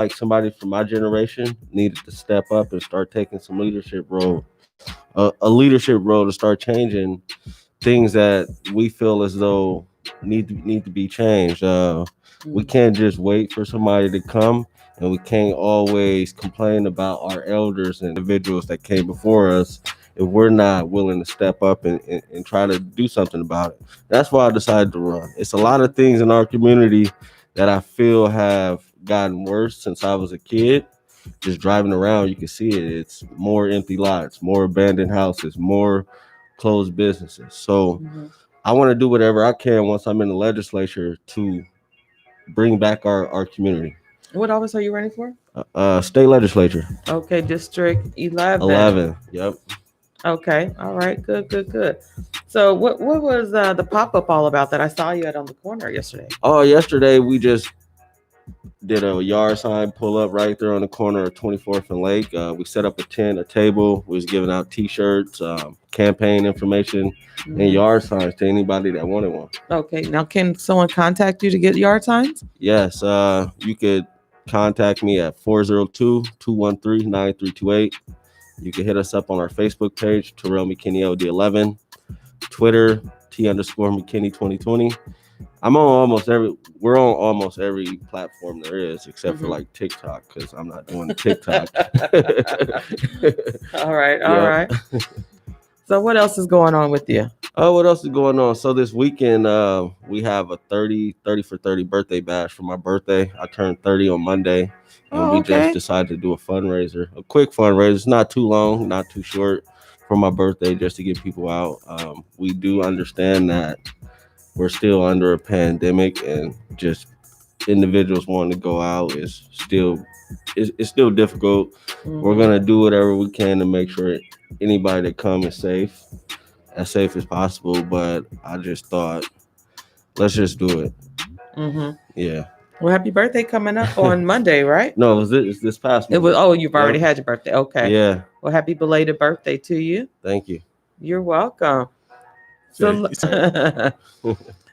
like somebody from my generation needed to step up and start taking some leadership role, a leadership role to start changing things that we feel as though need to be changed. We can't just wait for somebody to come, and we can't always complain about our elders and individuals that came before us if we're not willing to step up and try to do something about it. That's why I decided to run. It's a lot of things in our community that I feel have gotten worse since I was a kid. Just driving around, you can see it. It's more empty lots, more abandoned houses, more closed businesses. So I want to do whatever I can once I'm in the legislature to bring back our community. What office are you running for? State legislature. Okay, District 11. 11. Yep. Okay, all right, good. So what was the pop-up all about that I saw you at on the corner yesterday? Oh, yesterday we just did a yard sign pull up right there on the corner of 24th and Lake. We set up a tent, a table. We was giving out T-shirts, campaign information, and yard signs to anybody that wanted one. Okay, now can someone contact you to get yard signs? Yes, you could contact me at 402-213-9328. You can hit us up on our Facebook page, Terrell McKinney LD11, Twitter, T_McKinney 2020. We're on almost every platform there is, except for like TikTok, because I'm not doing the TikTok. All right. So what else is going on with you? What else is going on? So this weekend, we have a 30 for 30 birthday bash for my birthday. I turned 30 on Monday, and we just decided to do a fundraiser, a quick fundraiser. It's not too long, not too short for my birthday, just to get people out. We do understand that we're still under a pandemic, and just individuals wanting to go out is still difficult. We're gonna do whatever we can to make sure anybody that comes is safe as possible. But I just thought, let's just do it. Yeah. Well, happy birthday coming up on Monday, right? No, it's this past Monday. It was. Oh, you've already had your birthday. Okay. Yeah. Well, happy belated birthday to you. Thank you. You're welcome. So,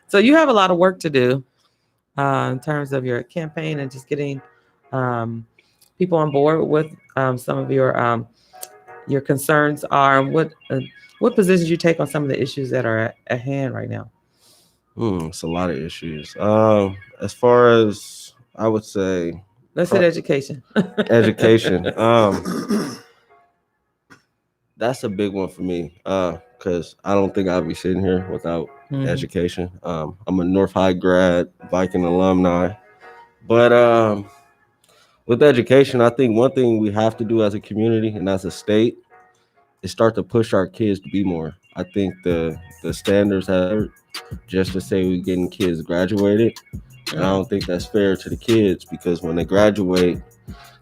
so you have a lot of work to do in terms of your campaign and just getting people on board with some of your concerns are. What positions you take on some of the issues that are at hand right now? It's a lot of issues. As far as I would say, let's say education. Education. That's a big one for me. Because I don't think I'd be sitting here without education. I'm a North High grad, Viking alumni. But with education, I think one thing we have to do as a community and as a state is start to push our kids to be more. I think the standards have just to say we're getting kids graduated. And I don't think that's fair to the kids, because when they graduate,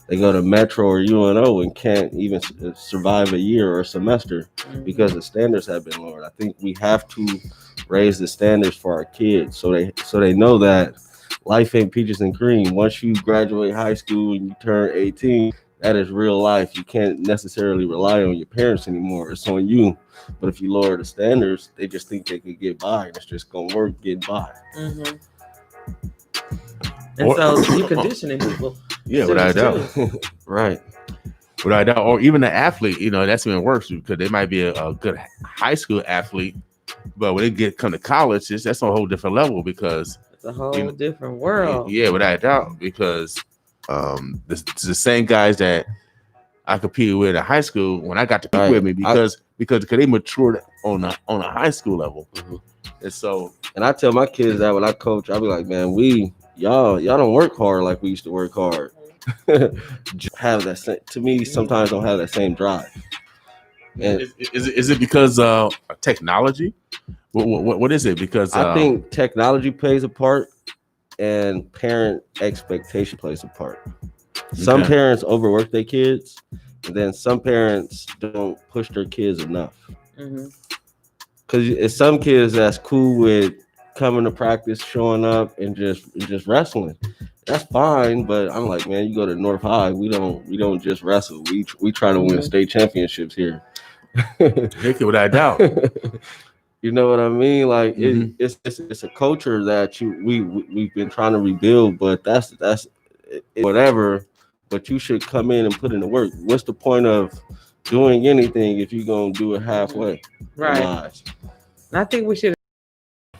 they go to Metro or UNO and can't even survive a year or a semester because the standards have been lowered. I think we have to raise the standards for our kids so they know that life ain't peaches and cream. Once you graduate high school and you turn 18, that is real life. You can't necessarily rely on your parents anymore. It's on you. But if you lower the standards, they just think they can get by, and it's just gonna work getting by. And so you conditioning people. Yeah, without a doubt. Right. Without a doubt. Or even the athlete, that's even worse, because they might be a good high school athlete, but when they come to college, that's a whole different level, because it's a whole different world. Yeah, without a doubt, because the same guys that I competed with at high school, when I got to compete with me, because they matured on a high school level. And I tell my kids that when I coach, I'll be like, man, y'all don't work hard like we used to work hard. Have that to me sometimes don't have that same drive. And is it because technology? What is it? Because I think technology plays a part, and parent expectation plays a part. Some parents overwork their kids, and then some parents don't push their kids enough. Because it's some kids that's cool with coming to practice, showing up, and just wrestling. That's fine, but I'm like, man, you go to North High, we don't just wrestle. We try to win state championships here. Without doubt. You know what I mean? Like it's a culture that we've been trying to rebuild, but that's whatever. but you should come in and put in the work. What's the point of doing anything if you're gonna do it halfway? Right. And I think we should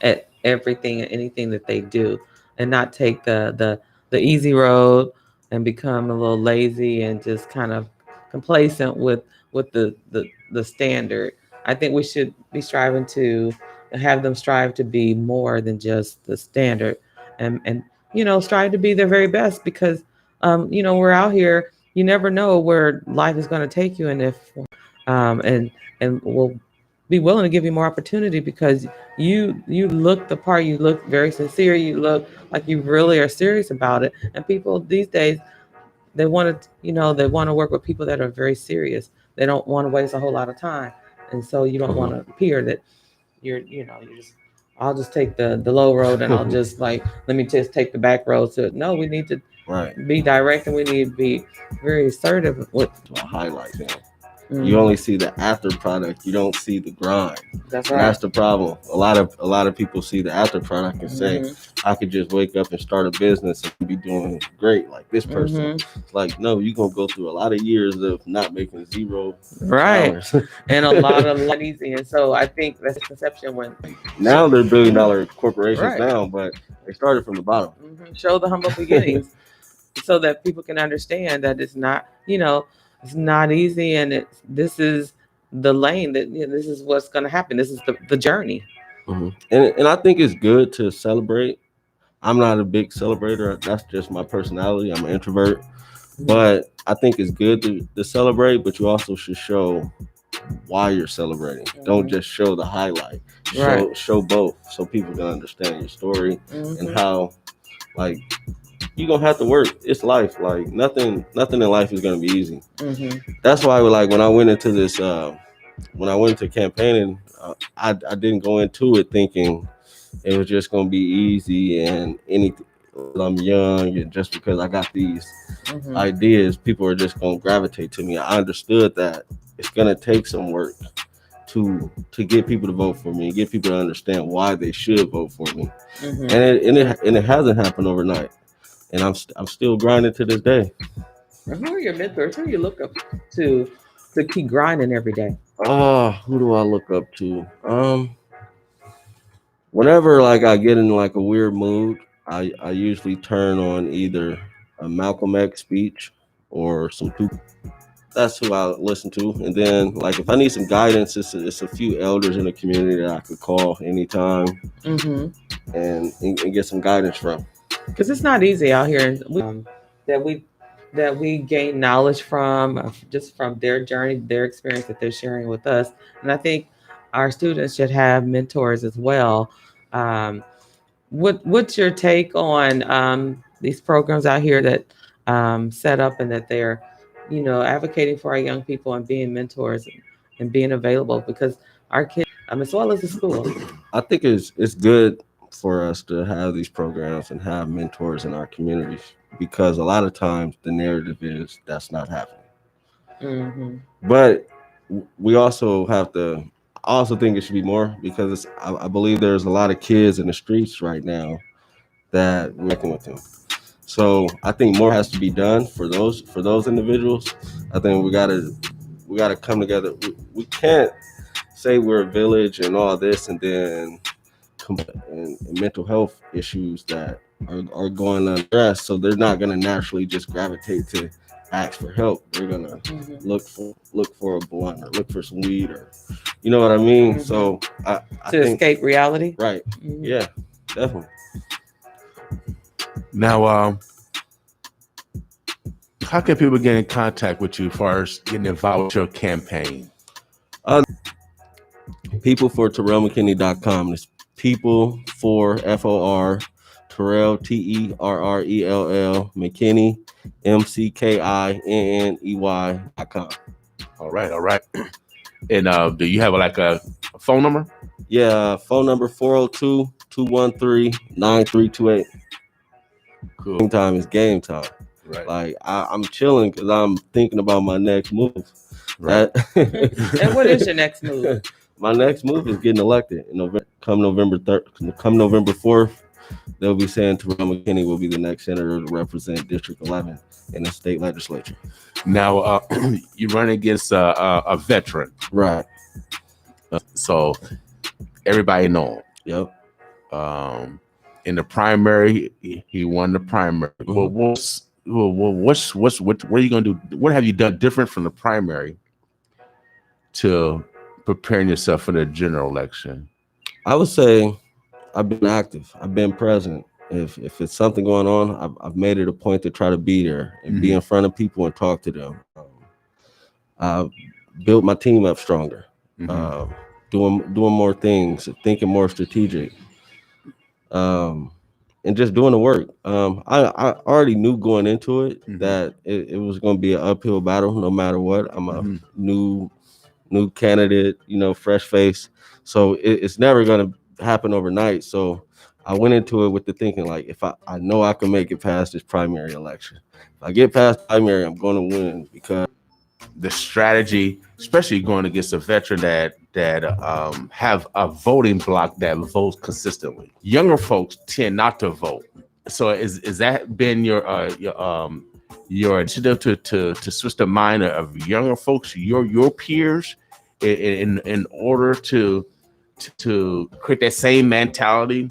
at everything and anything that they do, and not take the easy road and become a little lazy and just kind of complacent with the standard. I think we should be striving to have them strive to be more than just the standard, and strive to be their very best, because we're out here, you never know where life is going to take you, and if and we'll be willing to give you more opportunity, because you look the part, you look very sincere, you look like you really are serious about it. And people these days, they want to work with people that are very serious. They don't want to waste a whole lot of time, and so you don't want to appear that you're just, I'll just take the low road, and I'll just let me just take the back road. So no, we need to be direct, and we need to be very assertive with a highlight thing. You only see the after product. You don't see the grind. That's right. That's the problem. A lot of people see the after product and say, I could just wake up and start a business and be doing great like this person. It's like, no, you're going to go through a lot of years of not making $0. And a lot of easy. And so I think that's a conception when now they're $1 billion corporations now, but they started from the bottom. Show the humble beginnings so that people can understand that it's not, it's not easy, and this is the lane that this is what's going to happen. This is the journey. And I think it's good to celebrate. I'm not a big celebrator. That's just my personality. I'm an introvert. But I think it's good to celebrate, but you also should show why you're celebrating. Don't just show the highlight. Show both, so people can understand your story and how, you're gonna have to work. It's life. Nothing in life is gonna be easy. That's why when I went into this campaigning, I didn't go into it thinking it was just gonna be easy and anything. I'm young, and just because I got these ideas, people are just gonna gravitate to me. I understood that it's gonna take some work to get people to vote for me, get people to understand why they should vote for me, and it hasn't happened overnight. And I'm still grinding to this day. Who are your mentors? Who do you look up to keep grinding every day? Who do I look up to? Whenever I get in a weird mood, I usually turn on either a Malcolm X speech or some Tupac. That's who I listen to. And then if I need some guidance, it's a few elders in the community that I could call anytime and get some guidance from. Because it's not easy out here, that we gain knowledge from, just from their journey, their experience that they're sharing with us. And I think our students should have mentors as well. What's your take on these programs out here that set up and that they're advocating for our young people and being mentors and being available, because our kids, as well as the school? I think it's good for us to have these programs and have mentors in our communities, because a lot of times the narrative is that's not happening. But we also have to, I also think it should be more, because I believe there's a lot of kids in the streets right now that we're working with them. So I think more has to be done for those individuals. I think we gotta come together. We can't say we're a village and all this and then and mental health issues that are going unaddressed. So they're not gonna naturally just gravitate to ask for help. They're gonna look for a blunt or look for some weed, or you know what I mean. So I think, escape reality. Right. Yeah, definitely. Now, how can people get in contact with you as far as getting involved with your campaign? People for TerrellMcKinney.com. It's people for FOR Terrell TERRELL McKinney McKinney.com. All right. And do you have a phone number? Yeah, phone number 402-213-9328. Cool. Game time is game time. Right. I'm chilling because I'm thinking about my next move. Right. And what is your next move? My next move is getting elected in November. Come November 4th, they'll be saying Terrell McKinney will be the next senator to represent District 11 in the state legislature. Now, you run against a veteran, right? So everybody know him. Yep. In the primary, he won the primary. Well, what are you gonna do? What have you done different from the primary to preparing yourself for the general election? I would say I've been active. I've been present. If it's something going on, I've made it a point to try to be there and be in front of people and talk to them. I've built my team up stronger, doing more things, thinking more strategic, and just doing the work. I already knew going into it that it was going to be an uphill battle no matter what. I'm a new candidate, fresh face. So it's never going to happen overnight. So I went into it with the thinking, like, if I know I can make it past this primary election. If I get past primary, I'm going to win, because the strategy, especially going against a veteran that have a voting block that votes consistently. Younger folks tend not to vote. So is that been your initiative to switch the mind of younger folks, your peers, in order to create that same mentality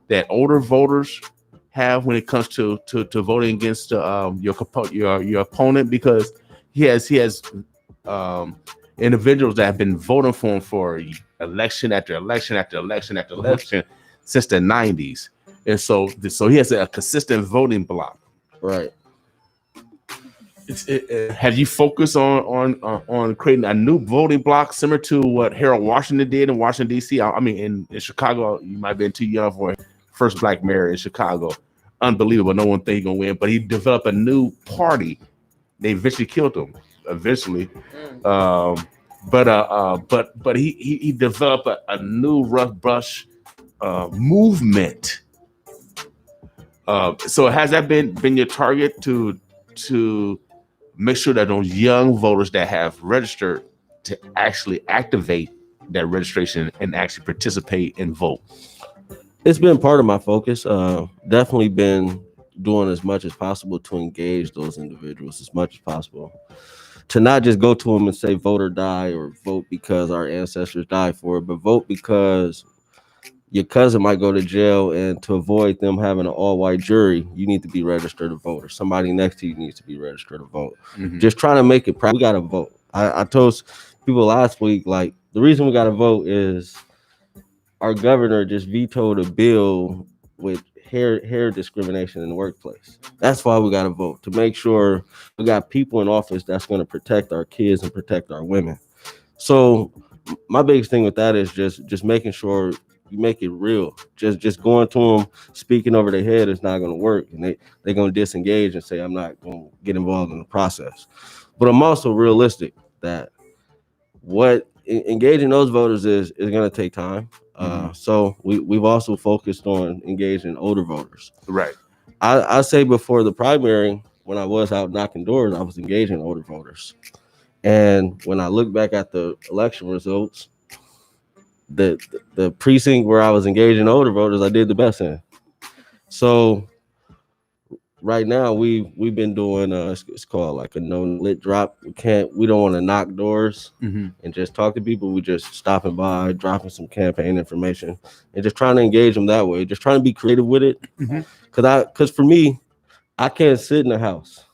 that older voters have when it comes to voting against your opponent? Because he has individuals that have been voting for him for election after election after election after election since the 90s, and so he has a consistent voting block. Right. Have you focused on creating a new voting block similar to what Harold Washington did in Washington D.C.? I mean, in Chicago, you might have been too young for first black mayor in Chicago. Unbelievable. No one think he's gonna win, but he developed a new party. They eventually killed him. But he developed a new rough brush movement. So has that been your target to make sure that those young voters that have registered to actually activate that registration and actually participate and vote? It's been part of my focus. Definitely been doing as much as possible to engage those individuals as much as possible. To not just go to them and say vote or die, or vote because our ancestors died for it, but vote because your cousin might go to jail, and to avoid them having an all-white jury, you need to be registered to vote, or somebody next to you needs to be registered to vote. Just trying to make it we got to vote. I told people last week, like, the reason we got to vote is our governor just vetoed a bill with hair discrimination in the workplace. That's why we got to vote, to make sure we got people in office that's going to protect our kids and protect our women. So my biggest thing with that is just making sure you make it real. Just going to them, speaking over their head is not going to work, and they're going to disengage and say, I'm not going to get involved in the process. But I'm also realistic that what engaging those voters is going to take time. So we've also focused on engaging older voters. Right. I say before the primary, when I was out knocking doors, I was engaging older voters. And when I look back at the election results, the precinct where I was engaging older voters, I did the best in. So right now we've been doing it's called like a no lit drop. We don't want to knock doors and just talk to people. We just stopping by, dropping some campaign information, and just trying to engage them that way. Just trying to be creative with it. Because for me, I can't sit in the house,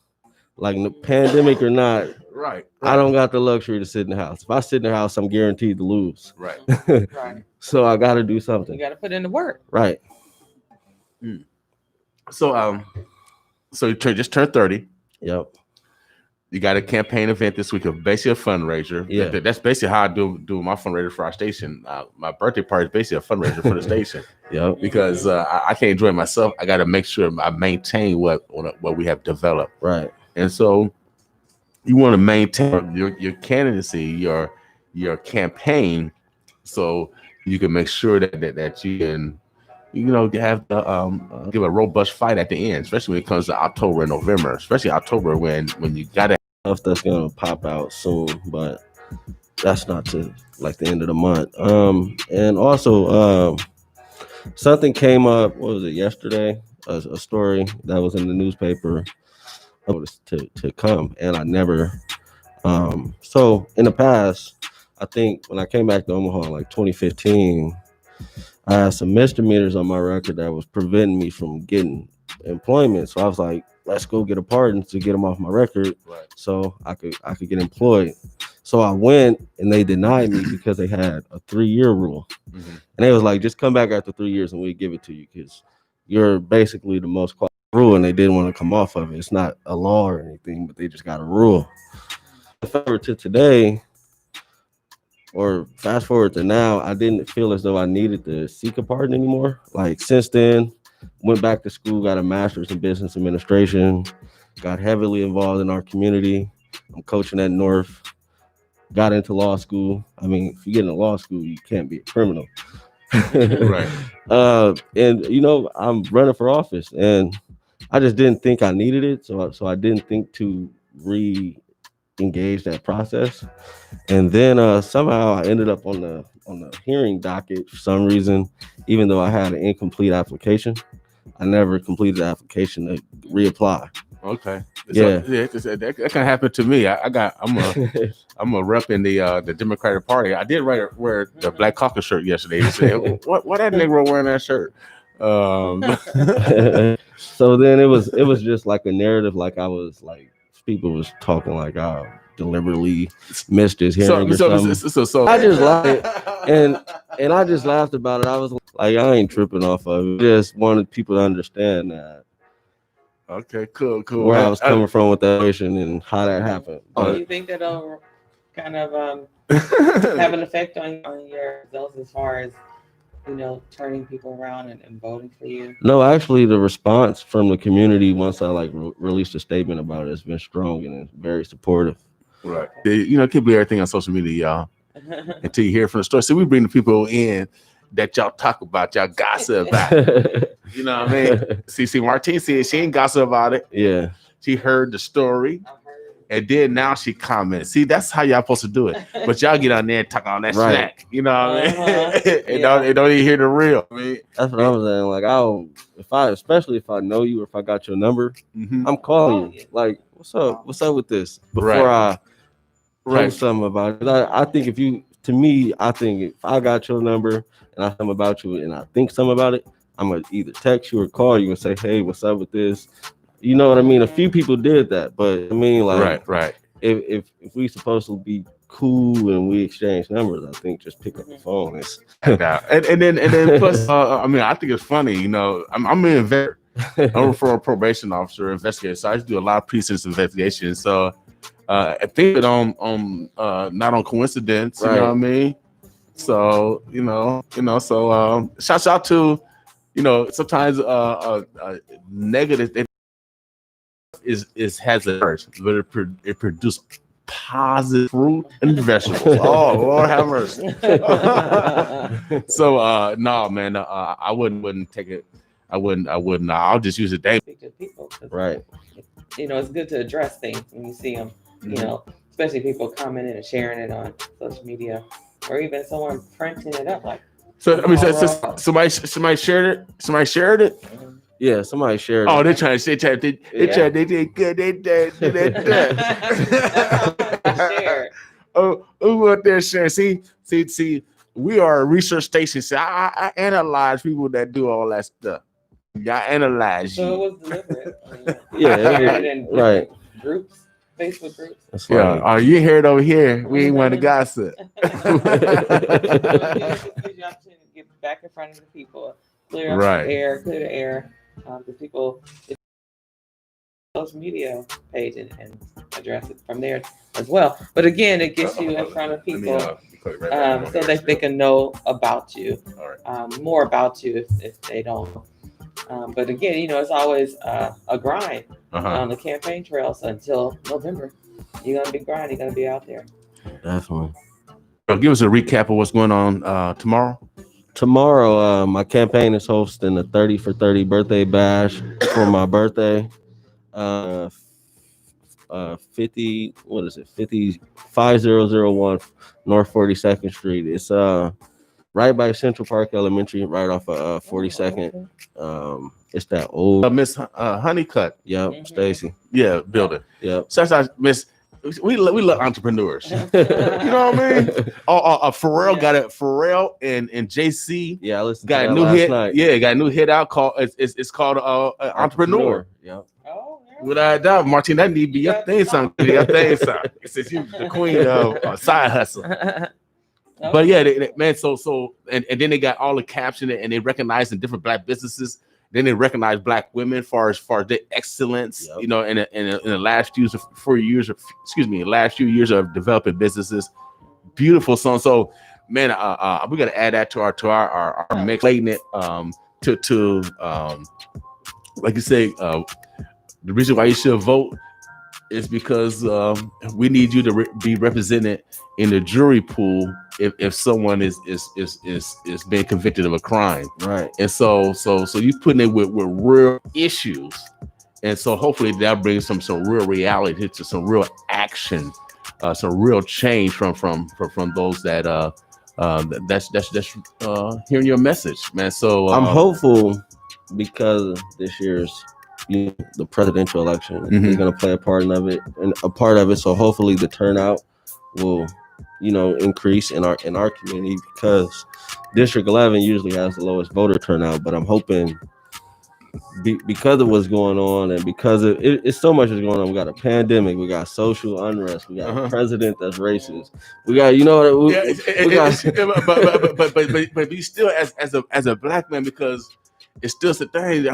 like in the pandemic or not. Right. I don't got the luxury to sit in the house. If I sit in the house, I'm guaranteed to lose. Right. Right. So I got to do something. You got to put in the work. Right. So you just turned 30. Yep. You got a campaign event this week of basically a fundraiser. Yeah. That's basically how I do my fundraiser for our station. My birthday party is basically a fundraiser for the station. Yep. Because I can't enjoy myself. I got to make sure I maintain what we have developed. Right. And so you want to maintain your candidacy, your campaign, so you can make sure that you can, have give a robust fight at the end, especially when it comes to October and November, especially October when you got stuff that's gonna pop out soon, but that's not to like the end of the month. And also something came up. What was it yesterday? A story that was in the newspaper to come, and I never. So in the past, I think when I came back to Omaha in like 2015, I had some misdemeanors on my record that was preventing me from getting employment. So I was like, let's go get a pardon to get them off my record, Right. so I could get employed. So I went and they denied me because they had a 3-year rule. Mm-hmm. And they was like, just come back after 3 years and we give it to you because you're basically the most qualified rule, and they didn't want to come off of it. It's not a law or anything, but they just got a rule. Fast forward to today, or fast forward to now, I didn't feel as though I needed to seek a pardon anymore. Like since then, went back to school, got a master's in business administration, got heavily involved in our community. I'm coaching at North, got into law school. I mean, if you get into law school, you can't be a criminal. Right. And I'm running for office, and I just didn't think I needed it, so I didn't think to re-engage that process. And then somehow I ended up on the hearing docket for some reason, even though I had an incomplete application. I never completed the application to reapply. Okay. Yeah. So, that can happen to me. I'm a rep in the Democratic Party. I did wear the Black Caucus shirt yesterday. They said, what that Negro wearing that shirt? So then it was just like a narrative, like I was like people was talking like I deliberately missed his hearing or something. So I just laughed and I just laughed about it. I was like, I ain't tripping off of it. I just wanted people to understand that. Okay, cool. Where I was coming from with that situation and how that happened. Do you think that'll kind of have an effect on your results as far as turning people around and voting for you? No, actually, the response from the community once I released a statement about it has been strong and very supportive. Right. Can't believe everything on social media, y'all. Until you hear from the story. So we bring the people in that y'all talk about, y'all gossip about. You know what I mean? See, Martine said she ain't gossip about it. Yeah. She heard the story. And then now she comments. See, that's how y'all supposed to do it. But y'all get on there and talk all that smack. You know what I mean? And don't even hear the real. I mean, that's what I'm saying. Like, especially if I know you or if I got your number, I'm calling you. Like, what's up? What's up with this? Before I post something about it. I think I think if I got your number and I something about you and I think something about it, I'm gonna either text you or call you and say, hey, what's up with this? You know what I mean? A few people did that, but I mean, like, right. If we supposed to be cool and we exchange numbers, I think just pick up the phone. and then plus, I think it's funny. I'm an investigator. I'm a probation officer, investigator, so I just do a lot of precinct investigations. So I think it on not on coincidence. Right. You know what I mean? So so shouts out to sometimes negative. Has a curse, but it produces positive fruit and vegetables. Oh, Lord have mercy. So no, man, I wouldn't take it. I wouldn't. I'll just use it daily. People, right. It's good to address things when you see them. Especially people commenting and sharing it on social media, or even someone printing it up. Like, so I mean, somebody shared it. Somebody shared it. Yeah, somebody shared. Oh, they're trying to say they did good. They did. Oh, who out there sharing? See. We are a research station. So I analyze people that do all that stuff. Y'all analyze. So it was deliberate. Right. Groups, Facebook groups. Yeah. You hear it over here? We ain't want to gossip. Gives you opportunity to get back in front of the people, clear the air. The people social media page and address it from there as well. But again, it gets you in front of people so that they can know about you, more about you if they don't. But again, it's always a grind on the campaign trail. So until November, you're gonna be grinding. You're gonna be out there. Definitely. Give us a recap of what's going on tomorrow. Tomorrow, my campaign is hosting a 30 for 30 birthday bash for my birthday. 50,001 North 42nd Street. It's right by Central Park Elementary, right off of 42nd. It's that old Miss Honeycutt. Yep, Stacy. Yeah, building. Yep. So that's Miss. We love entrepreneurs. You know what I mean? Pharrell got it. Pharrell and JC. Yeah, I listened got to a that new last hit. night. Yeah, got a new hit out called. It's called Entrepreneur. Yep. Without a doubt, Martin, that need to be your thing song. Your thing song. Since you the queen of side hustle. But yeah, man. So and then they got all the caption and they recognize in different black businesses. Then they recognize black women far as their excellence. Yep. You know, in the last few years of developing businesses. Beautiful song. So man, we got to add that to our mix. Playing it to like you say, the reason why you should vote is because we need you to be represented in the jury pool if someone is being convicted of a crime, right? And so you putting it with real issues, and so hopefully that brings some real reality to some real action, some real change from those that that's hearing your message, man. So I'm hopeful because this year's the presidential election is going to play a part of it. So hopefully the turnout will, increase in our community, because District 11 usually has the lowest voter turnout. But I'm hoping because of what's going on and because it's so much is going on. We got a pandemic, we got social unrest, we got a president that's racist. We got, but you still as a black man, because it's still the thing.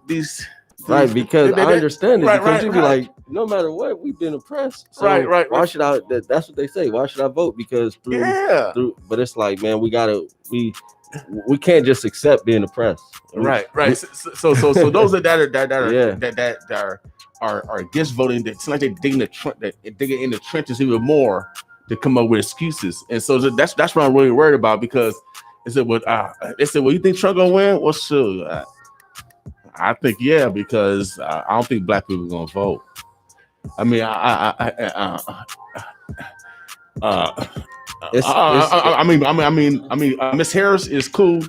These right, because I understand it. Right, because you be like, no matter what, we've been oppressed. So right. Why should I? That's what they say. Why should I vote? Because through. But it's like, man, we can't just accept being oppressed. Right. So those that are against voting, it's like they're digging in the trenches even more to come up with excuses. And so that's what I'm really worried about, because they said, well, you think Trump gonna win? Well, sure. I think because I don't think black people are gonna vote. I mean, I mean, Miss Harris is cool,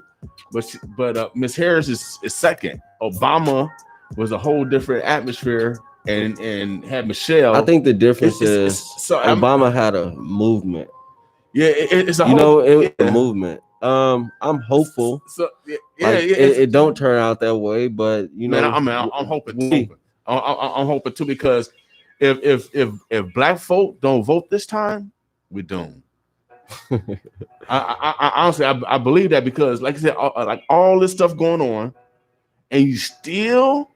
but Miss Harris is second. Obama was a whole different atmosphere, and had Michelle. I think the difference is Obama had a movement. Yeah, it's a a movement. I'm hopeful. So it don't turn out that way, but I'm hoping. I'm hoping too, because if black folk don't vote this time, we're doomed. I honestly believe that, because like I said, like all this stuff going on, and you still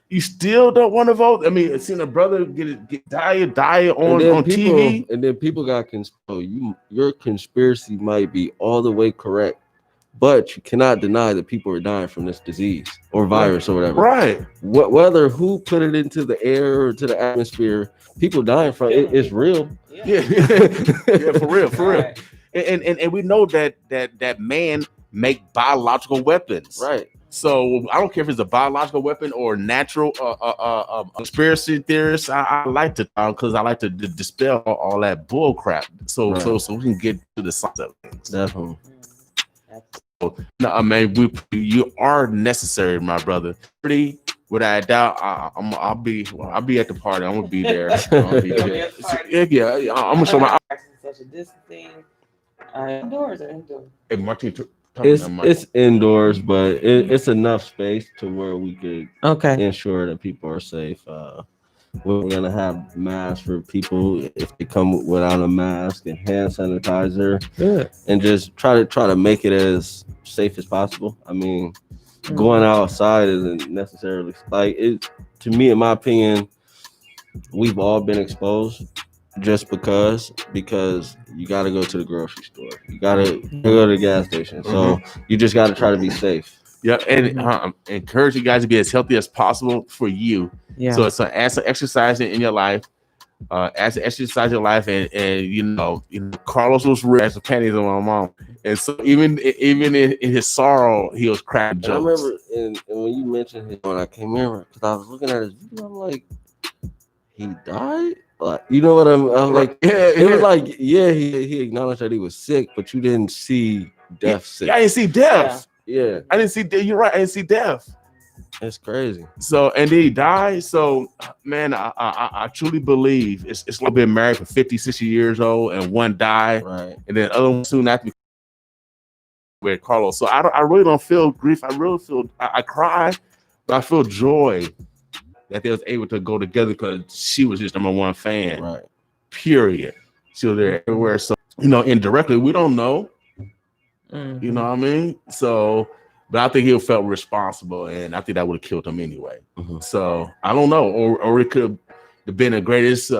don't want to vote. I mean, seeing a brother get die on TV, and then people got your conspiracy might be all the way correct, but you cannot deny that people are dying from this disease or virus or whatever. Right. Whether who put it into the air or to the atmosphere, people dying from it is real. Yeah, for real. Right. And we know that man make biological weapons. Right. So I don't care if it's a biological weapon or natural conspiracy theorists. I like to because I like to dispel all that bull crap. So we can get to the science of things. Definitely. No, man, you are necessary, my brother. Pretty, without a doubt, I'll be at the party. I'm gonna be there. Yeah, I'm gonna show my. Such a distancing. Indoors or indoors? Hey, Martin. It's indoors, but it's enough space to where we could ensure that people are safe. We're gonna have masks for people if they come without a mask, and hand sanitizer, and just try to make it as safe as possible. I mean, going outside isn't necessarily like it. To me, in my opinion, we've all been exposed just because you got to go to the grocery store, you got to go to the gas station, so you just got to try to be safe. Yeah, and encourage you guys to be as healthy as possible for you. Yeah. So it's as an exercise in your life, as an exercise in your life, and Carlos was real as the panties on my mom, and so even in his sorrow, he was cracking jokes. I remember, and when you mentioned him when I came here, because I was looking at his video, I'm like, he died. Like, you know what I'm like? Yeah, It was like, yeah, he acknowledged that he was sick, but you didn't see death sick. I didn't see death. Yeah, I didn't see death. You're right. I didn't see death. it's crazy. So, and then he died. So, man, I truly believe it's like being married for 50, 60 years old and one died, Right. and then other one soon after with Carlos. So I really don't feel grief. I really feel I cry, but I feel joy that they was able to go together because she was just number one fan. Right. Period. She was there everywhere. So, you know, indirectly, we don't know. Mhm. You know what I mean? So, but I think he felt responsible, and I think that would have killed him anyway. Mhm. So I don't know, or it could have been the greatest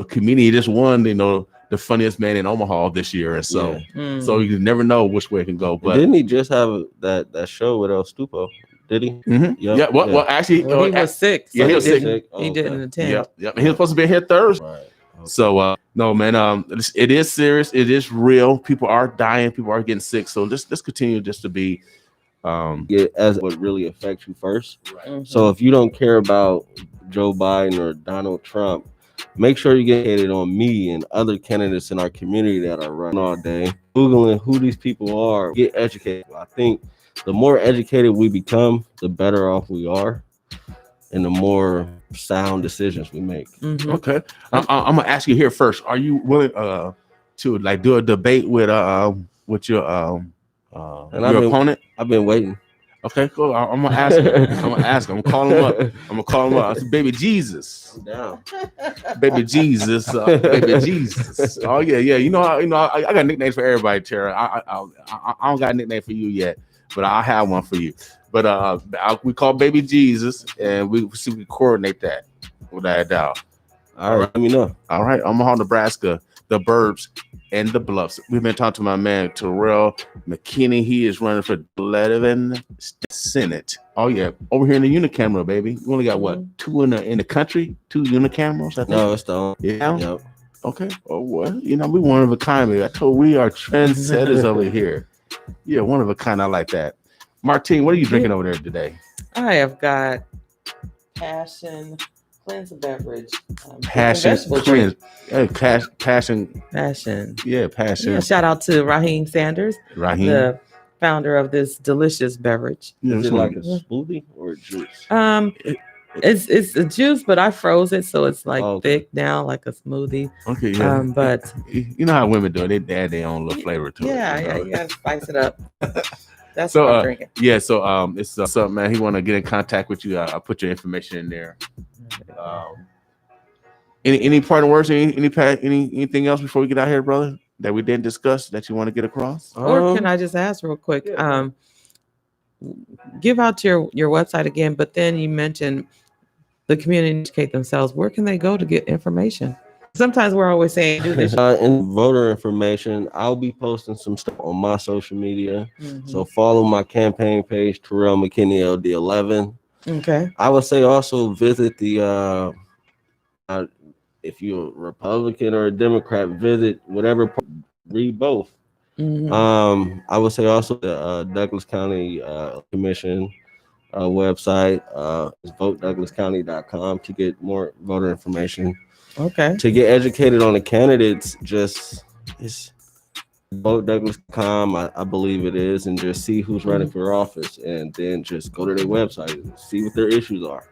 comedian. He just won, you know, the funniest man in Omaha this year, and so so you never know which way it can go. But didn't he just have that show with El Stupo? Did he? Yep. Yeah. Well, actually, Well, he was sick. Yeah, So he was sick. He didn't attend. Yep. He was supposed to be here Thursday. Right. Okay. So no, man. It is serious. It is real. People are dying. People are getting sick. So let's continue just to be. As what really affects you first. Right. Mhm. So if you don't care about Joe Biden or Donald Trump, make sure you get educated on me and other candidates in our community that are running all day, Googling who these people are. Get educated. I think the more educated we become, the better off we are, and the more sound decisions we make. Mhm. Okay. I'm gonna ask you here first. Are you willing to like do a debate with your opponent? I've been waiting. Okay, cool. I'm gonna ask him. I'm gonna call him up. I said, baby Jesus. I'm down. Baby Jesus. Baby Jesus. Oh yeah. You know, I got nicknames for everybody, Terrell. I don't got a nickname for you yet, but I have one for you. But we call Baby Jesus, and we see if we coordinate that without a doubt. All right, let me know. All right, Omaha, Nebraska, the Burbs, and the Bluffs. We've been talking to my man Terrell McKinney. He is running for 11 Senate. Oh yeah, over here in the unicamera, baby. We only got what, two in the country, 2 unicameras. I think. No, it's the only. Yeah. Yep. Okay. Oh well, you know we one of a kind. Baby. I told we are trendsetters over here. Yeah, one of a kind. I like that. Martine, what are you drinking over there today? I have got Passion Cleanse beverage. Passion Cleanse. Passion. Passion. Yeah, Passion. Yeah, shout out to Raheem Sanders, Raheem, the founder of this delicious beverage. Is it like a smoothie or a juice? It's a juice, but I froze it, so it's like Okay. thick now, like a smoothie. Okay, yeah. But you know how women do it; they add their own little flavor to it. Yeah, you gotta spice it up. That's so, what I'm drinking. Yeah, so it's something, man. He want to get in contact with you. I'll put your information in there. Any parting words? Anything else before we get out here, brother? That we didn't discuss that you want to get across? Or can I just ask real quick? Yeah. Give out your website again, but then you mentioned the community educate themselves. Where can they go to get information? Sometimes we're always saying do this. In voter information, I'll be posting some stuff on my social media. Mhm. So follow my campaign page, Terrell McKinney LD11. Okay. I would say also visit the if you're a Republican or a Democrat, visit whatever, read both. Mhm. I would say also the Douglas County Commission website is votedouglascounty.com to get more voter information. Okay. To get educated on the candidates, it's votedouglas.com, I believe it is, and just see who's running for office, and then just go to their website and see what their issues are,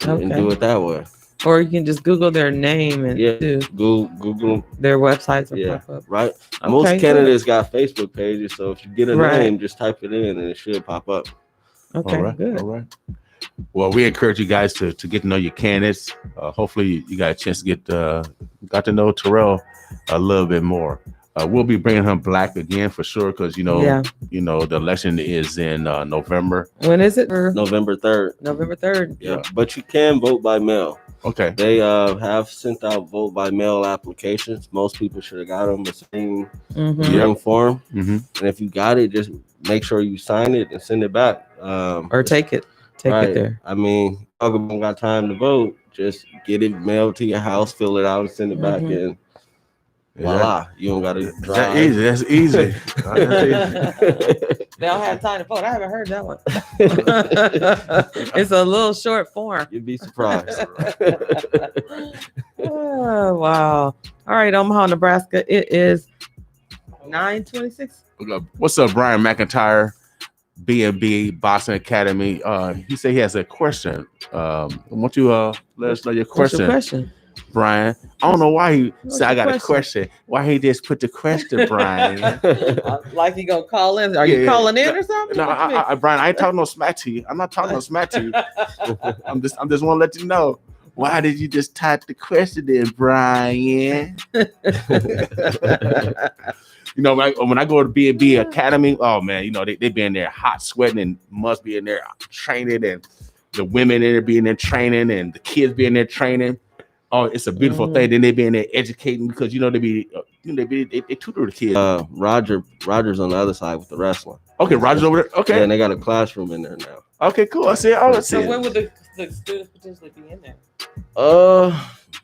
and do it that way. Or you can just Google their name and Google their websites will pop up. Right. Okay, Most candidates got Facebook pages, so if you get a Right. name, just type it in and it should pop up. Okay, All right. good. All right. Well, we encourage you guys to get to know your candidates. Hopefully, you got a chance to got to know Terrell a little bit more. We'll be bringing him back again for sure, because you know the election is in November. When is it? November 3rd. November 3rd. Yeah, but you can vote by mail. Okay. They have sent out vote by mail applications. Most people should have got them the same form. Mm-hmm. And if you got it, just make sure you sign it and send it back. Or take it there. I mean, if you don't got time to vote, just get it mailed to your house, fill it out, and send it back in. Voila, you don't got to drive. That's easy. They don't have time to vote. I haven't heard that one. It's a little short form. You'd be surprised. Oh, wow. All right, Omaha, Nebraska. It is 9:26. What's up, Brian McIntyre, B&B Boxing Academy? He said he has a question. Won't you let us know your What's question? your question? Brian. I don't know why he What's said I your got a question. Why he just put the question, Brian? Like you gonna call in? Are you calling in or something? No, Brian, I ain't talking no smack to you. I'm not talking no smack to you. I'm just want to let you know. Why did you just type the question in, Brian? You know, when I go to B&B Academy, oh man, you know they be in there hot sweating and must be in there training, and the women in there being there training, and the kids being there training. Oh, it's a beautiful thing. Then they be in there educating because they tutor the kids. Roger's on the other side with the wrestling. Okay, Roger's over there. Okay, yeah, and they got a classroom in there now. Okay, cool. I see. Oh, so when would the students potentially be in there?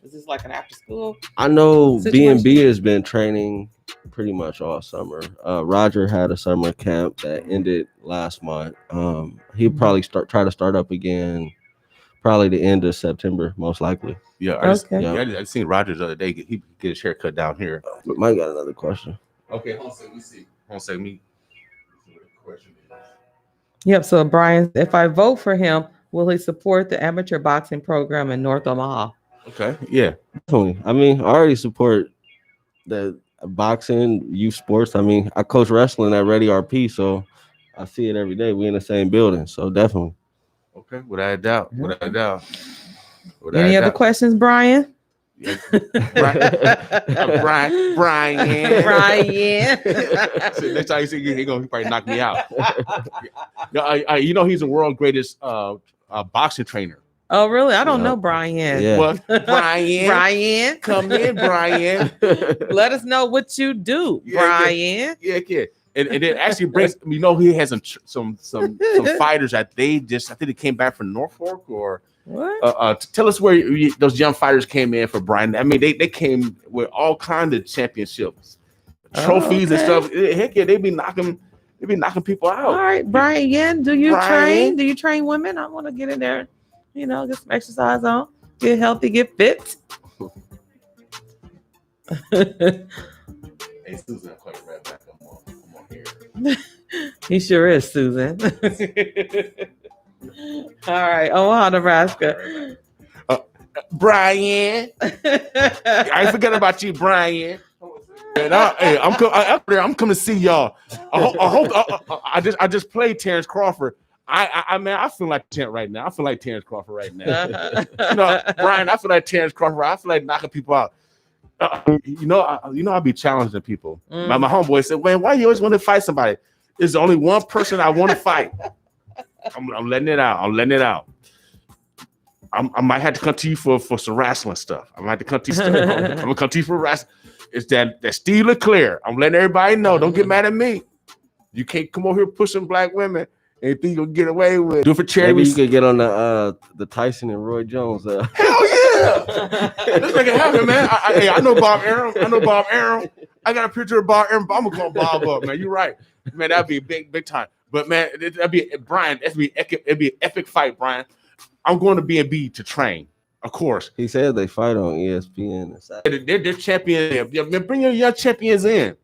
Is this like an after school? I know B&B has been training pretty much all summer. Roger had a summer camp that ended last month. He'll probably try to start up again. Probably the end of September, most likely. Yeah, I seen Rogers the other day. He get his hair cut down here. But Mike got another question. Okay, hold on a second. Let me see. Hold on a second. Let me see what the question is. Yep. So Brian, if I vote for him, will he support the amateur boxing program in North Omaha? Okay. Yeah. Definitely. I mean, I already support the boxing, youth sports. I mean, I coach wrestling at Ready RP, so I see it every day. We in the same building, so definitely. Okay, without a doubt. Without a doubt. Any other questions, Brian? Yeah. Brian. So next time you see he gonna probably knock me out. You know he's the world's greatest boxing trainer. Oh, really? I don't know Brian. Yeah. What? Brian, come in, Brian. Let us know what you do, Brian. Yeah. And then actually brings, you know, he has some fighters that I think they came back from Norfolk or what? Tell us where those young fighters came in for Brian. I mean, they came with all kinds of championships, trophies and stuff. Heck yeah, they be knocking people out. All right, Brian, do you train? Do you train women? I want to get in there, you know, get some exercise on, get healthy, get fit. Hey, Susan, I'm quite right back. I'm on here. He sure is, Susan. All right, Omaha, Nebraska. Brian, I ain't forget about you, Brian. And I'm coming to see y'all. I hope I just played Terrence Crawford. I feel like Terrence right now. I feel like Terrence Crawford right now. You know, Brian, I feel like Terrence Crawford. I feel like knocking people out. I'll be challenging people. My homeboy said, "Man, why you always want to fight somebody?" There's only one person I want to fight. I'm letting it out. I might have to come to you for some wrestling stuff. I might have to come to you. I'm gonna come to you for wrestling. It's that Steve LeClaire. I'm letting everybody know. Don't get mad at me. You can't come over here pushing black women and think you'll get away with it. Do it for charity. Maybe you could get on the Tyson and Roy Jones. Hell yeah! This nigga happen, man. I know Bob Arum. I got a picture of Bob Arum. I'm gonna call Bob up, man. You're right, man. That'd be big time. But man, that'd be Brian. It'd be an epic fight, Brian. I'm going to B&B to train, of course. He said they fight on ESPN. They're champions. Bring your young champions in.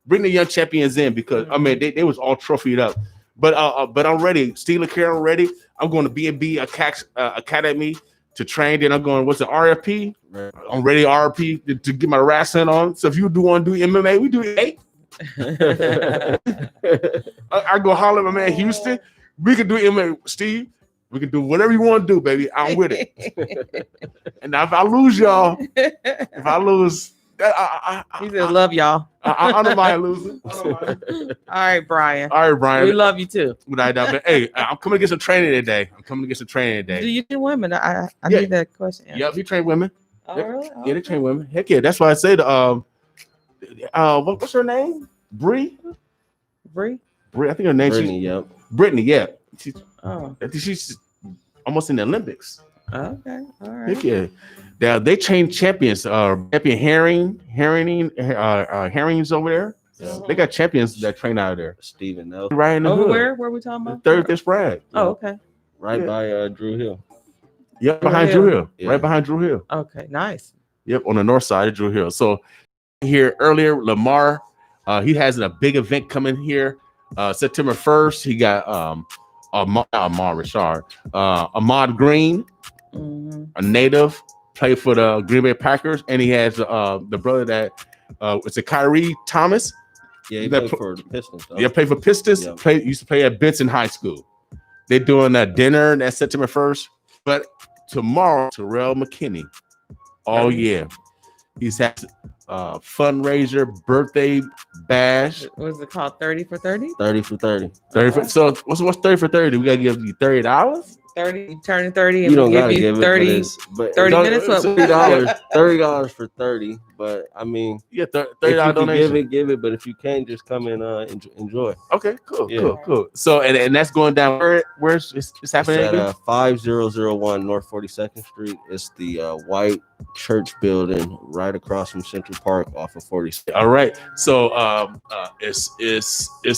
Bring the young champions in because I mean they was all trophied up. But I'm ready. Steve LeClaire, I'm ready. I'm going to B&B Academy to train. Then I'm going. What's the RFP? Right. I'm ready RFP to get my wrestling on. So if you want to do MMA, we do it. I go holler at my man Houston. We can do MMA, Steve. We can do whatever you want to do, baby. I'm with it. And now if I lose, y'all, he said, "Love y'all." I don't mind losing. All right, Brian. We love you too. Hey, I'm coming to get some training today. Do you do women? I need that question. Yep, we train women. Oh, really? Yeah, they train women. Heck yeah, that's why I said, what's her name? Bree. I think her name. Brittany. Yep. Brittany. Yeah. She's almost in the Olympics. Okay. All right. Heck yeah. They train champions. Champion Herring's over there. Yeah. They got champions that train out of there. Stephen Nelson. Right in the Over hood. where? Where we talking about? Third Dish Brad. Oh, okay. Right by Drew Hill. Yep, behind Drew Hill. Yeah. Right behind Drew Hill. Okay, nice. Yep, on the north side of Drew Hill. So here earlier, Lamar, he has a big event coming here. September 1st, he got Ahmad Rashard, Ahmad Green, a native, played for the Green Bay Packers, and he has the brother that it's a Kyrie Thomas. Yeah, he played for the Pistons. Yeah, played for Pistons. Yeah. Used to play at Benson High School. They're doing a dinner that's September 1st. But tomorrow, Terrell McKinney. Oh yeah, he's had a fundraiser birthday bash. What is it called? 30 for 30? 30 for 30. 30 for, so what's 30 for 30? We gotta give you $30. 30, you turning 30, and You don't we'll gotta give give you it 30. for this, but 30 it's minutes? What? $30. $30 for 30. But I mean, Yeah, $30 if you can donation. give it. But if you can't, just come and enjoy. Okay, cool, Yeah. cool. So and that's going down. Where's it's happening? It's at 5001 North 42nd Street. It's the white church building right across from Central Park off of 40. All right. So it's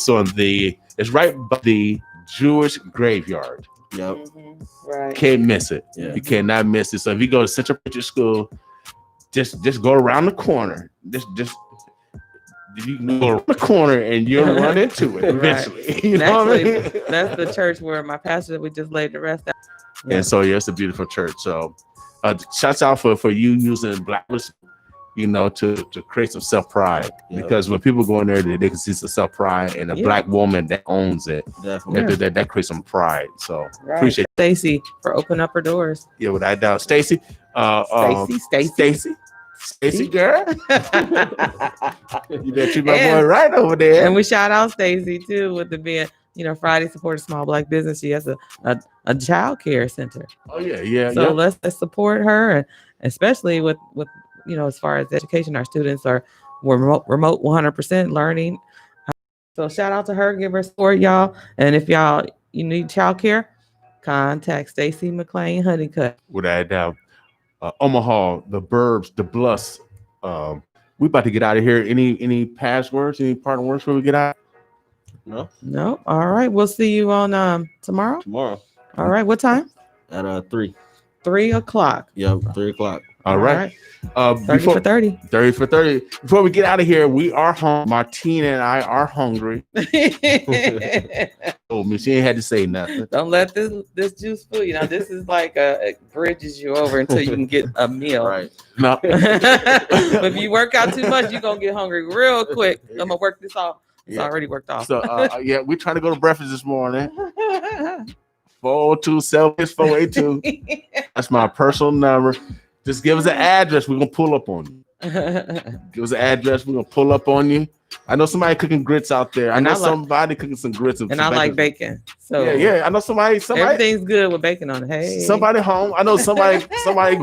on it's right by the Jewish graveyard. Yep. Right. Can't miss it. Yeah. You cannot miss it. So if you go to Central Picture School, just go around the corner. Just you can go around the corner and you'll run into it eventually. You know what I mean? That's the church where my pastor that we just laid the rest out. And so it's a beautiful church. So shouts out for you using Black, to create some self-pride. Yeah. Because when people go in there, they can see some self-pride and a Black woman that owns it. Definitely. That creates some pride. So Right. appreciate Stacy for opening up her doors. it. Yeah, without doubt. Stacy. Stacy girl. You better treat my boy right over there. And we shout out Stacy too with the being, Friday support a small Black business. She has a child care center. Oh yeah. So let's support her, and especially with as far as education, our students are remote 100% learning. So shout out to her, give her support, y'all. And if you need child care, contact Stacy McLean Honeycutt. Without doubt. Omaha, the Burbs, the Bluffs. We about to get out of here. Any passwords, any partner words before we get out? No. All right. We'll see you on tomorrow. Tomorrow. All right. What time? At 3. 3 o'clock. Yep, 3 o'clock. All right. 30 for 30. 30 for 30. Before we get out of here, we are home. Martina and I are hungry. Oh, me, she ain't had to say nothing. Don't let this juice fool you. Now, this is like it bridges you over until you can get a meal. Right. No. But if you work out too much, you're going to get hungry real quick. I'm going to work this off. It's already worked off. So, we're trying to go to breakfast this morning. 427-482. That's my personal number. Just give us an address. We're going to pull up on you. Give us an address. We're going to pull up on you. I know somebody cooking grits out there. I know somebody cooking some grits. And I like bacon. So yeah. I know somebody. Everything's good with bacon on it. Hey. Somebody home. I know somebody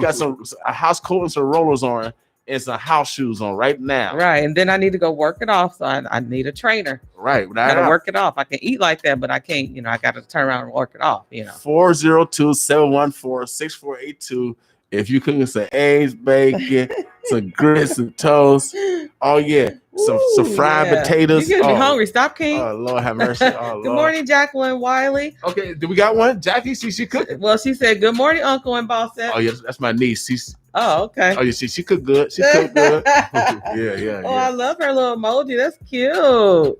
got a house coat and some rollers on and some house shoes on right now. Right. And then I need to go work it off. So I need a trainer. Right. I gotta work it off. I can eat like that, but I can't, I gotta turn around and work it off, 402-714-6482. If you cooking some eggs, bacon, some grits and toast. Oh yeah. Some fried potatoes. You're gonna be hungry. Stop, King. Oh Lord have mercy. Oh, Good morning, Jacqueline Wiley. Okay, do we got one? Jackie, she cooked. Well, she said, "Good morning, Uncle and Boss." Oh yeah, that's my niece. Okay. Oh yeah, she cooked good. She cooked good. Yeah. Oh, I love her little emoji. That's cute.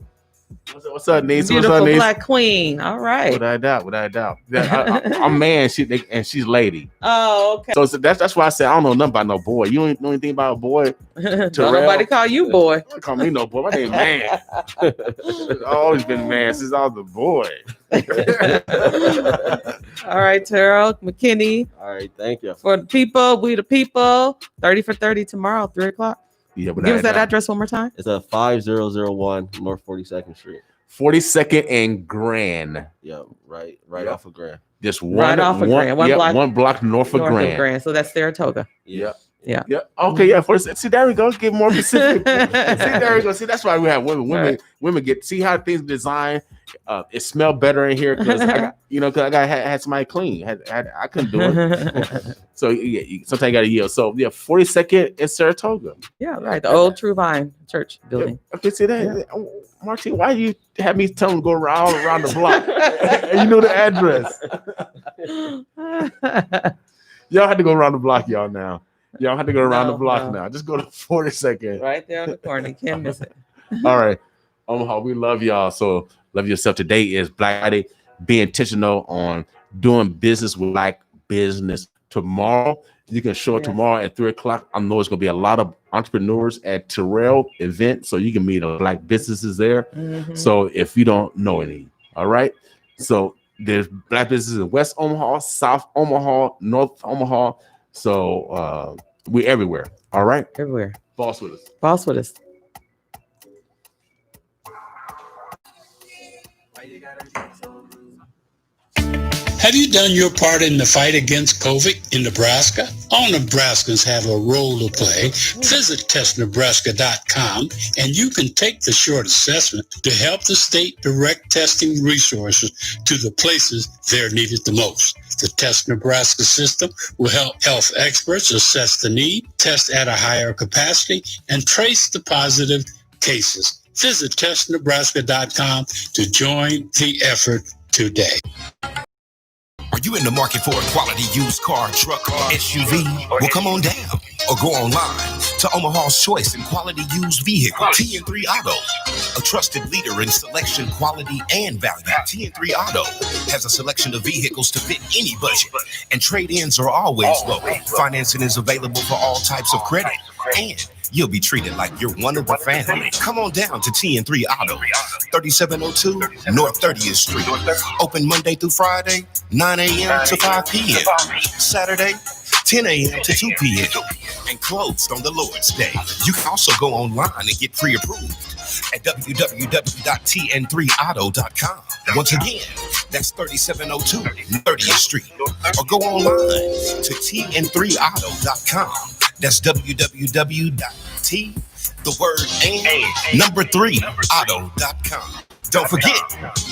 What's up, niece? Beautiful What's up, niece? Black queen. All right. Without a doubt. I'm man, and she's lady. Oh, okay. So that's why I said I don't know nothing about no boy. You don't know anything about a boy. Don't nobody call you boy. Don't call me no boy. My name Man. I've always been man since I was a boy. All right, Terrell, McKinney. All right, thank you. For the people, we the people. 30 for 30 tomorrow, 3 o'clock. Yeah, but give us that address one more time. It's at 5001 North 42nd Street. 42nd and Grand. Yeah, right off of Grand. Just right off of Grand. One block north of Grand. So that's Saratoga. Yep. Yeah. Yeah. Okay. Yeah. See, there we go. Get more specific. See, there we go. See, that's why we have women. Women get see how things designed. It smelled better in here because I got because I had somebody clean. I couldn't do it. So sometimes you got to yield. So 42nd in Saratoga. Yeah. Right. The old True Vine Church building. Yeah. Okay. See that, Martine? Why you have me tell them to go around the block? And you know the address. Y'all had to go around the block, y'all now. Y'all have to go around the block now. Just go to 42nd. Right there on the corner. You can't miss it. All right. Omaha, we love y'all. So love yourself. Today is Black Friday. Be intentional on doing business with Black business. Tomorrow, you can show up tomorrow at 3:00. I know it's going to be a lot of entrepreneurs at Terrell event. So you can meet Black businesses there. Mm-hmm. So if you don't know any, all right. So there's Black businesses in West Omaha, South Omaha, North Omaha. So we're everywhere. All right. Everywhere. Boss with us. Boss with us. Have you done your part in the fight against COVID in Nebraska? All Nebraskans have a role to play. Visit testnebraska.com and you can take the short assessment to help the state direct testing resources to the places they're needed the most. The Test Nebraska system will help health experts assess the need, test at a higher capacity, and trace the positive cases. Visit testnebraska.com to join the effort today. Are you in the market for a quality used car, truck, or SUV? Well, come on down or go online to Omaha's choice in quality used vehicle, TN3 Auto. A trusted leader in selection, quality, and value. TN3 Auto has a selection of vehicles to fit any budget, and trade-ins are always low. Financing is available for all types of credit, and you'll be treated like you're one of the family. Come on down to TN3 Auto, 3702 North 30th Street. Open Monday through Friday, 9 a.m. to 5 p.m. Saturday, 10 a.m. to 2 p.m. And closed on the Lord's Day. You can also go online and get pre-approved at www.tn3auto.com. Once again, that's 3702 30th Street. Or go online to tn3auto.com. That's www.auto.com. Don't forget,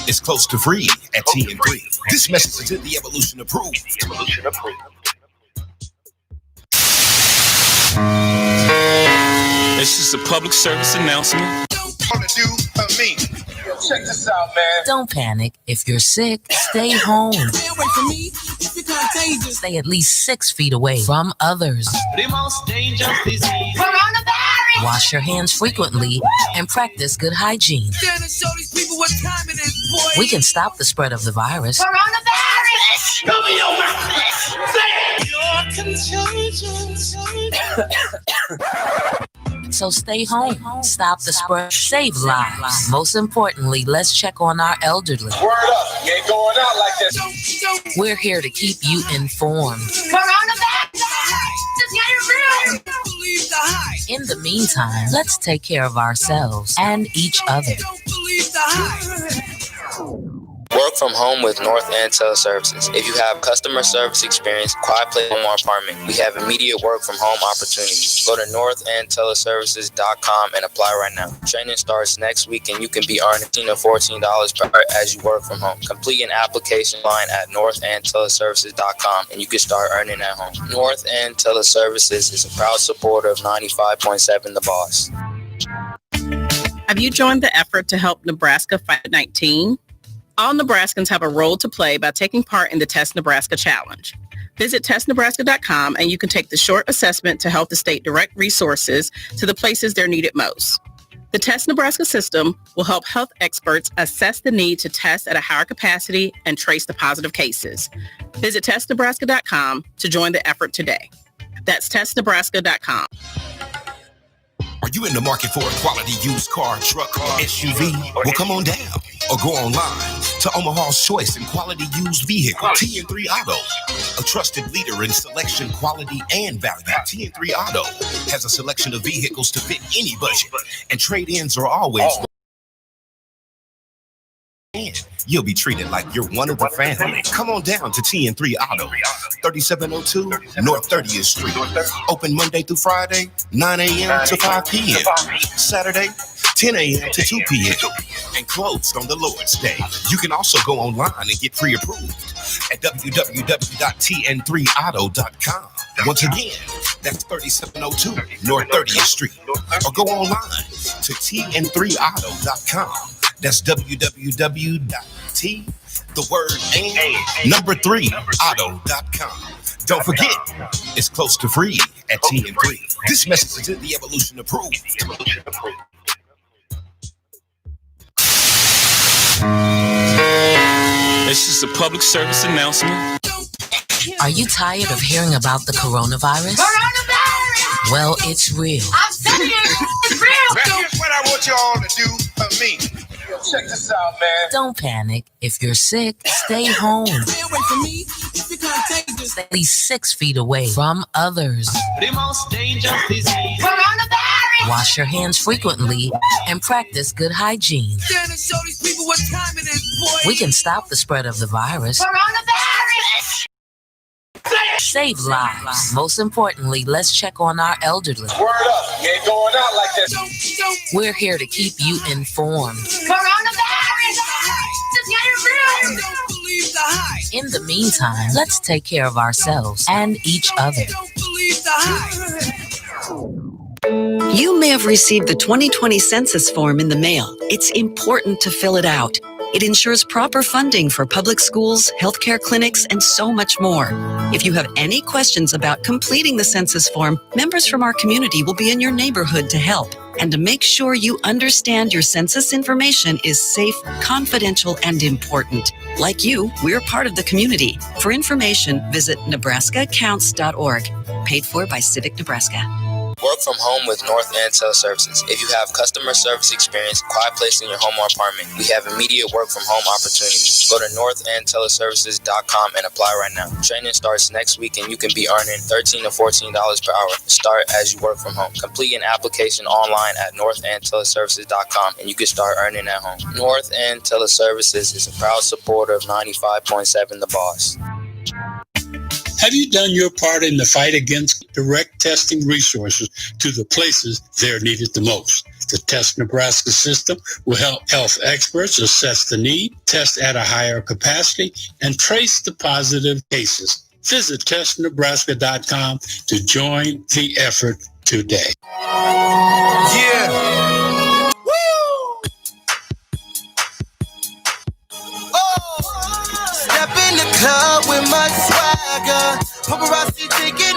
it's close to free at TN3. This message is in the Evolution Approved. This is a public service announcement. Check this out, man. Don't panic. If you're sick, stay home. Stay away from me if you're contagious. Stay at least 6 feet away from others. The most dangerous disease. Coronavirus! Wash your hands frequently and practice good hygiene. Stand and show these people what time it is, boy. We can stop the spread of the virus. Coronavirus! Show me your mouth. Say it. You're contagious. So stay home, stop the spread, save lives. Most importantly, let's check on our elderly. Word up, you ain't going out like this. We're here to keep you informed. Coronavirus! Just get it real. Don't believe the hype. In the meantime, let's take care of ourselves and each other. Don't believe the hype. Work from home with North End Teleservices. If you have customer service experience, quiet place home apartment, we have immediate work from home opportunities. Go to northendteleservices.com and apply right now. Training starts next week and you can be earning $13 to $14 per hour as you work from home. Complete an application line at northendteleservices.com and you can start earning at home. North End Teleservices is a proud supporter of 95.7 The Boss. Have you joined the effort to help Nebraska fight COVID-19? All Nebraskans have a role to play by taking part in the Test Nebraska Challenge. Visit testnebraska.com and you can take the short assessment to help the state direct resources to the places they're needed most. The Test Nebraska system will help health experts assess the need to test at a higher capacity and trace the positive cases. Visit testnebraska.com to join the effort today. That's testnebraska.com. Are you in the market for a quality used car, truck, or SUV? Well, come on down or go online to Omaha's choice in quality used vehicle, TN3 Auto. A trusted leader in selection, quality, and value. TN3 Auto has a selection of vehicles to fit any budget, and trade-ins are always low. And you'll be treated like you're one of the family. Come on down to TN3 Auto, 3702 North 30th Street. Open Monday through Friday, 9 a.m. to 5 p.m. Saturday, 10 a.m. to 2 p.m. and closed on the Lord's Day. You can also go online and get pre-approved at www.tn3auto.com. Once again, that's 3702 North 30th Street. Or go online to tn3auto.com. That's www.auto.com. Don't forget, it's close to free at TN3. This message is in the Evolution Approved. It's just a public service announcement. Are you tired of hearing about the coronavirus? Well, it's real. I'm telling you, it's real. Now here's what I want you all to do for me. Check this out, man. Don't panic. If you're sick, stay home. Stay at least 6 feet away from others. The most dangerous disease. Coronavirus. Wash your hands frequently and practice good hygiene. Show these people what time it is, boy. We can stop the spread of the virus. Coronavirus. Save lives. Most importantly, let's check on our elderly. Word up. You ain't going out like that. We're here to keep you informed. Coronavirus. It's getting real. Don't believe the hype. In the meantime, let's take care of ourselves and each other. Don't believe the hype. You may have received the 2020 census form in the mail. It's important to fill it out. It ensures proper funding for public schools, healthcare clinics, and so much more. If you have any questions about completing the census form, members from our community will be in your neighborhood to help. And to make sure you understand your census information is safe, confidential, and important. Like you, we're part of the community. For information, visit nebraskaaccounts.org. Paid for by Civic Nebraska. Work from home with North End Teleservices. If you have customer service experience, quiet place in your home or apartment, we have immediate work from home opportunities. Go to northendteleservices.com and apply right now. Training starts next week and you can be earning $13 to $14 per hour. Start as you work from home. Complete an application online at northendteleservices.com and you can start earning at home. North End Teleservices is a proud supporter of 95.7 The Boss. Have you done your part in the fight against direct testing resources to the places they're needed the most? The Test Nebraska system will help health experts assess the need, test at a higher capacity, and trace the positive cases. Visit testnebraska.com to join the effort today. Yeah. Step in the club with my swagger. Paparazzi taking